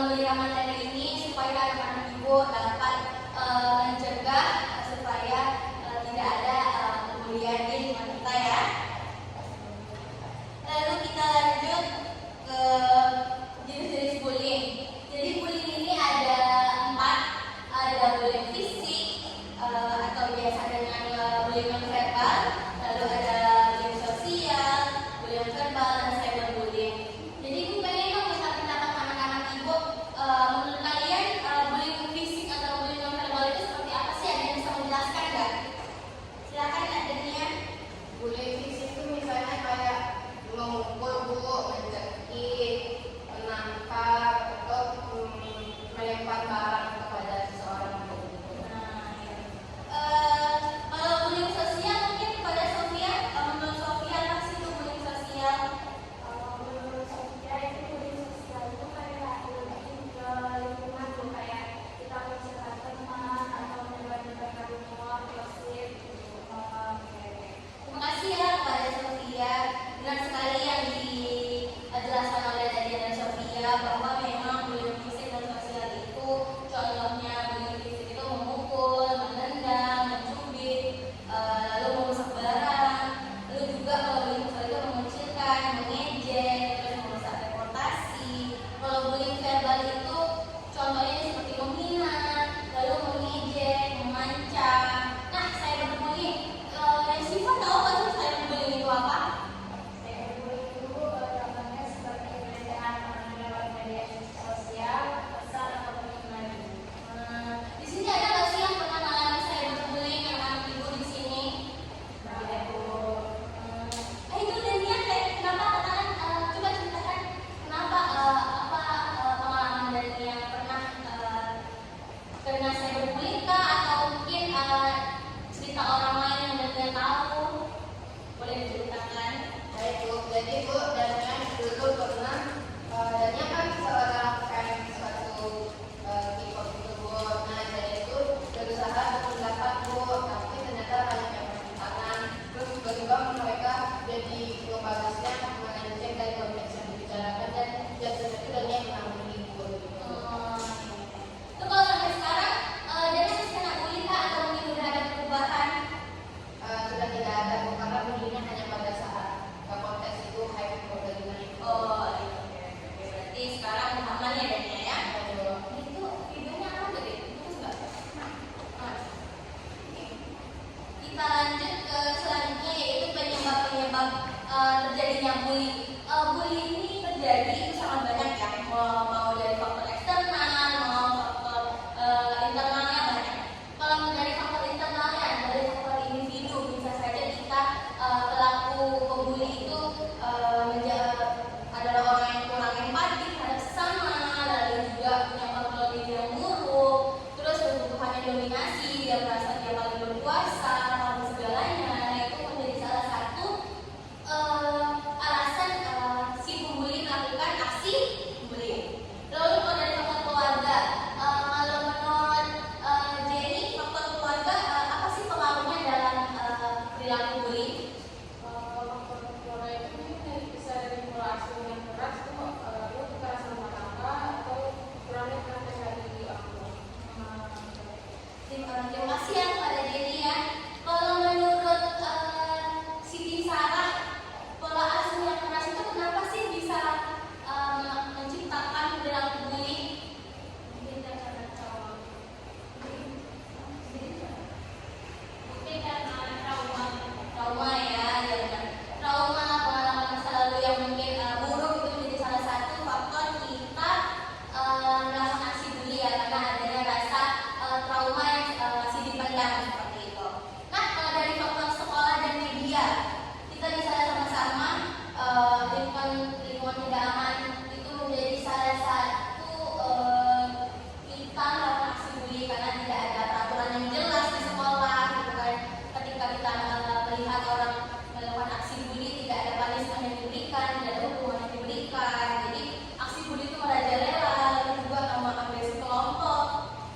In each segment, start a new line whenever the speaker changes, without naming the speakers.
melihat materi ini supaya anak-anak ibu dapat mencegah supaya tidak ada pembulian di lingkungan kita ya. Lalu kita lanjut ke jenis-jenis bullying. Jadi bullying ini ada 4, ada bullying fisik atau biasa dengan bullying non verbal, lalu ada bullying sosial, bullying verbal, dan cyberbullying. Jadi ibu pengen dong minta pendapat anak-anak ibu, menurut kalian bullying fisik atau bullying non verbal itu seperti apa sih? Ada yang bisa menjelaskan nggak? Silakan Kak Dania.
Bullying fisik itu misalnya kayak memukul, mencekik, menangkap, atau melempar barang kepada seseorang.
Kalau bullying sosial mungkin kepada Sofia, menurut Sofia apa sih itu bullying sosial?
Menurut Sofia itu bullying sosial itu kayak lebih ke lingkungan tuh, kayak kita mencetak teman atau menyebar-nyebarkan rumor, gosip gitu.
Terima kasih ya kepada Sofia. Benar sekali yang dijelaskan oleh Nadia dan Sofia bahwa memang bullying fisik dan sosial itu contohnya bullying fisik itu memukul, menendang, mencubit, lalu merusak barang. Lalu juga kalau bullying sosial itu mengucilkan, mengejek, terus merusak reputasi. Kalau bullying verbal itu contohnya seperti menghina, lalu mengejek, mengancam. Nah, cyberbullying, Siva tahu nggak sih cyberbullying itu apa?
Cyberbullying itu contohnya seperti pelecehan lewat media sosial, pesan atau penghinaan.
Di sini ada nggak sih yang pernah mengalami cyberbullying yang anak ibu di sini? Itu Dania kenapa katakan coba ceritakan kenapa apa pengalaman Dania pernah kena cyberbullying kah atau mungkin cerita orang lain yang Dania tahu? Boleh diceritakan?
Baik Bu, jadi Bu, Dania dulu pernah, Dania kan seorang kayak suatu K-pop gitu Bu. Nah, jadi itu berusaha untuk mendapat Bu, tapi ternyata banyak yang bertentangan. Terus tiba-tiba mereka jadi globalisnya mengecek dari konteks yang dibicarakan, dan jatuhnya itu Dania yang menanggung Bu.
Itu kalau sampai sekarang Dania masih kena bully kah atau mungkin udah ada perubahan?
Sudah tidak ada Bu, karena bullyingnya hanya pada saat konteks itu hype dengan itu.
Oh, iya. Berarti sekarang aman ya Dania ya? Itu videonya apa tadi? Itu juga. Kita lanjut ke selanjutnya yaitu penyebab-penyebab terjadinya bully. Bully ini terjadi itu sangat banyak ya. Mau dari faktor eksternal, mau faktor internalnya banyak. Kalau dari faktor internalnya, dari faktor individu bisa saja kita pelaku pembuli itu adalah orang yang kurang empati terhadap sesama, lalu juga punya kontrol diri yang buruk, terus kebutuhannya dominasi, dia merasa dia paling berkuasa, paling segalanya. Nah, itu menjadi salah satu alasan si pembuli melakukan aksi bullying. Lalu kalau dari faktor keluarga, kalau menurut Jenny, faktor keluarga apa sih pengaruhnya dalam perilaku bullying?
Keluarga itu bisa dari pola asuh yang keras tuh, lalu kekerasan rumah tangga atau kurangnya perhatian dari orang tua.
Terima kasih ya kepada Jenny ya. Kalau menurut Siti Sarah, pola asuh yang keras itu kenapa sih bisa menciptakan perilaku bullying?
Mungkin karena trauma.
Mungkin karena trauma ya, trauma pengalaman masa lalu yang mungkin buruk itu menjadi salah satu faktor kita melakukan aksi bully ya, karena adanya rasa trauma yang masih dipendam seperti itu. Nah, kalau dari faktor sekolah dan media, kita bisa sama-sama lingkungan tidak aman itu menjadi salah satu kita melakukan aksi bully karena tidak ada peraturan yang jelas di sekolah gitu kan. Ketika kita melihat orang melakukan aksi bully, tidak ada punishment yang diberikan, tidak ada hukuman yang diberikan. Jadi aksi bully itu merajalela, lalu juga mengambil kelompok,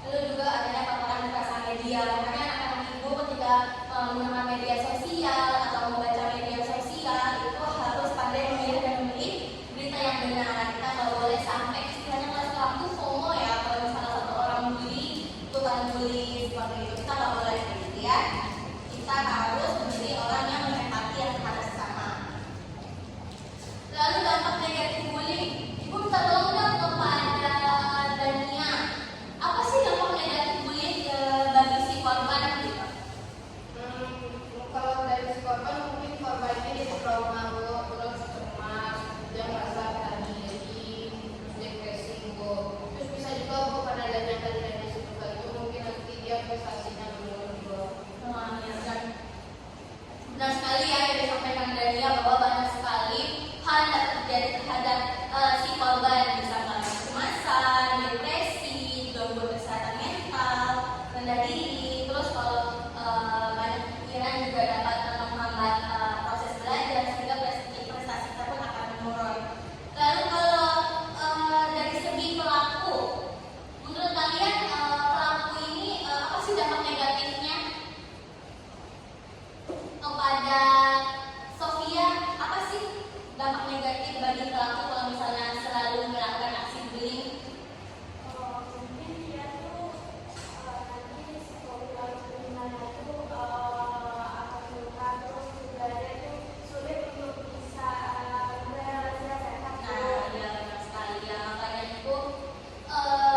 lalu juga adanya paparan kekerasan media. Makanya anak-anak ibu ketika menggunakan media sosial atau membaca media sosial itu harus pandai memilih dan memilih berita yang terjadi terhadap si korban, misalkan kecemasan, depresi, gangguan kesehatan mental, rendah diri. Terus kalau banyak pikiran juga dapat menghambat proses belajar sehingga prestasi kita pun akan menurun. Lalu kalau dari segi pelaku, menurut kalian pelaku ini apa sih dampak negatifnya kepada Sofia? Apa sih dampak negatif bagi pelaku kalau misalnya selalu melakukan aksi bullying?
Mungkin dia tuh nanti sekolah gimana tuh akan luka, terus juga dia tuh sulit untuk bisa berrelasi yang sehat.
Nah, ya benar sekali ya. Makanya itu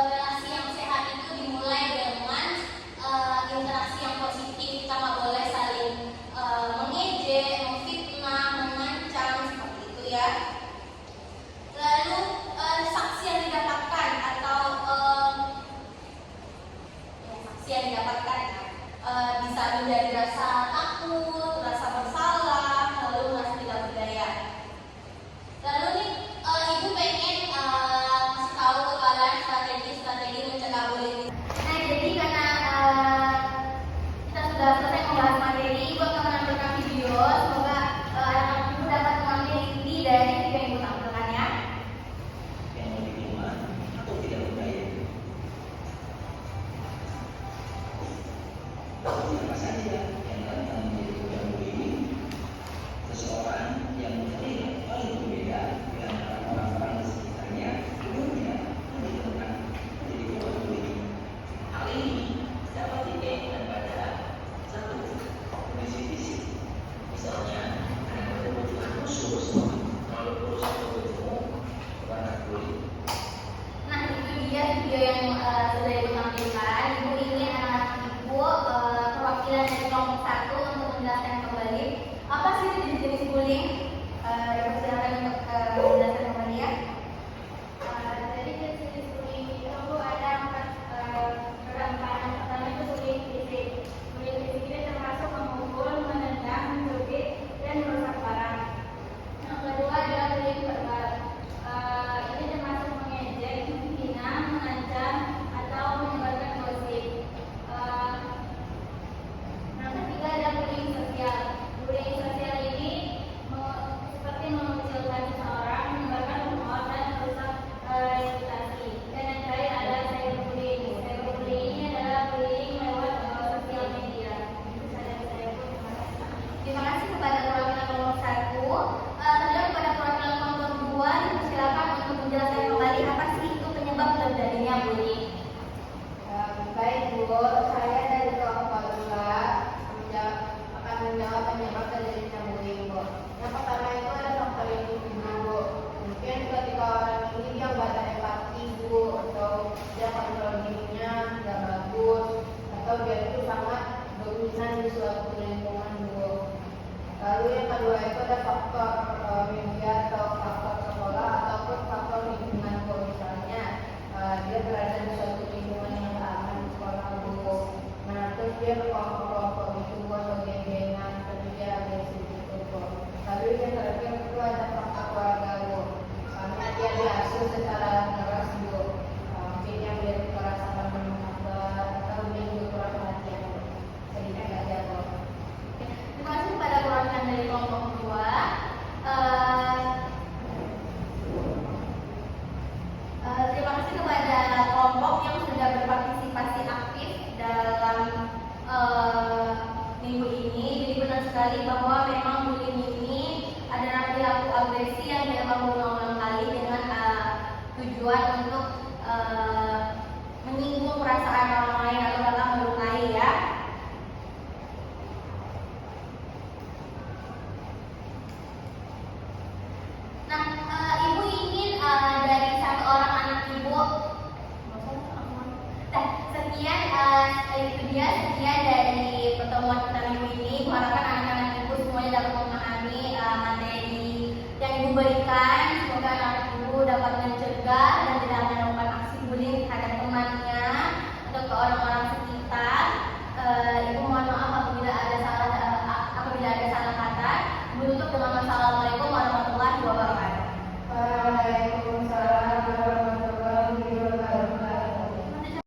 relasi yang sehat itu dimulai dengan interaksi yang positif. Kita nggak boleh saling mengejek, memfitnah, mengancam seperti itu ya. Lalu saksi yang didapatkan atau saksi yang didapatkan bisa menjadi rasa takut, rasa bersalah, lalu merasa tidak berdaya. Lalu nih, ibu pengen kasih tahu ke kalian strategi mencegah bullying. Nah, jadi karena kita sudah selesai membahas materi, ibu akan menampilkan video. Semoga anak-anak ibu dapat mengambil inti dari video yang ibu tampilkan ya.
Yang lebih iman atau tidak berdaya. Siapa saja yang datang menjadi budak bullying, seseorang yang menjadi paling berbeda dengan orang-orang di sekitarnya, umumnya menyebabkan menjadi budak bullying. Hal ini dapat dikaitkan pada satu, kondisi fisik. Misalnya, anak berkebutuhan khusus, kalau berusaha bertemu karena bullying.
Nah, itu dia video yang sudah ibu tampilkan. Ibu ingin anak ibu perwakilan dari kelompok 1 untuk menjelaskan kembali apa sih jenis-jenis bullying. Ibu silakan untuk menjelaskan kembali ya.
Jadi jenis bullying itu ada 4 rangkaian. Pertama itu bullying fisik. Bullying fisik ini termasuk memukul, menendang, mencubit, dan merusak barang. Yang kedua adalah bullying verbal. Ini termasuk mengejek, menghina, mengancam, atau menyebarkan gosip. Yang ketiga ada bullying sosial. Bullying sosial ini seperti mengucilkan seseorang, menyebarkan rumor, dan merusak reputasi. Dan yang terakhir ada cyberbullying. Cyberbullying ini adalah bullying lewat sosial media. Itu saja dari saya, Bu. Terima kasih.
Terima kasih kepada perwakilan kelompok 1. Kemudian kepada perwakilan kelompok 2, silakan untuk menjelaskan kembali apa sih itu penyebab terjadinya bullying.
Baik Bu, saya dari kelompok 2 akan menjawab penyebab terjadinya bullying Bu. Yang pertama itu ada faktor individu Bu. Mungkin ketika orang ini dia nggak ada empati Bu, atau dia kontrol dirinya nggak bagus, atau dia itu sangat dominan di suatu lingkungan Bu. Lalu yang kedua itu ada faktor media atau faktor sekolah ataupun faktor lingkungan Bu. Misalnya dia berada di suatu lingkungan yang nggak aman di sekolah Bu. Nah terus dia kelompok-kelompok itu Bu, atau geng-gengan, terus dia agresif gitu Bu. Lalu yang terakhir itu ada faktor keluarga Bu. Karena dia diasuh secara keras Bu. Mungkin yang dia merasakan menghambat atau dia juga kurang perhatian Bu. Sedikit aja Bu.
Terima kasih kepada perwakilan dari kelompok 2. Terima kasih kepada kelompok yang sudah berpartisipasi aktif dalam minggu ini. Jadi benar sekali bahwa memang bullying ini adalah perilaku agresi yang dilakukan berulang-ulang kali dengan tujuan untuk menyinggung perasaan orang lain atau bahkan melukai ya. Nah, ibu ingin dari satu orang anak ibu, sekian dari pertemuan kita minggu ini. Harapkan anak-anak ibu semuanya dapat memahami materi yang ibu berikan.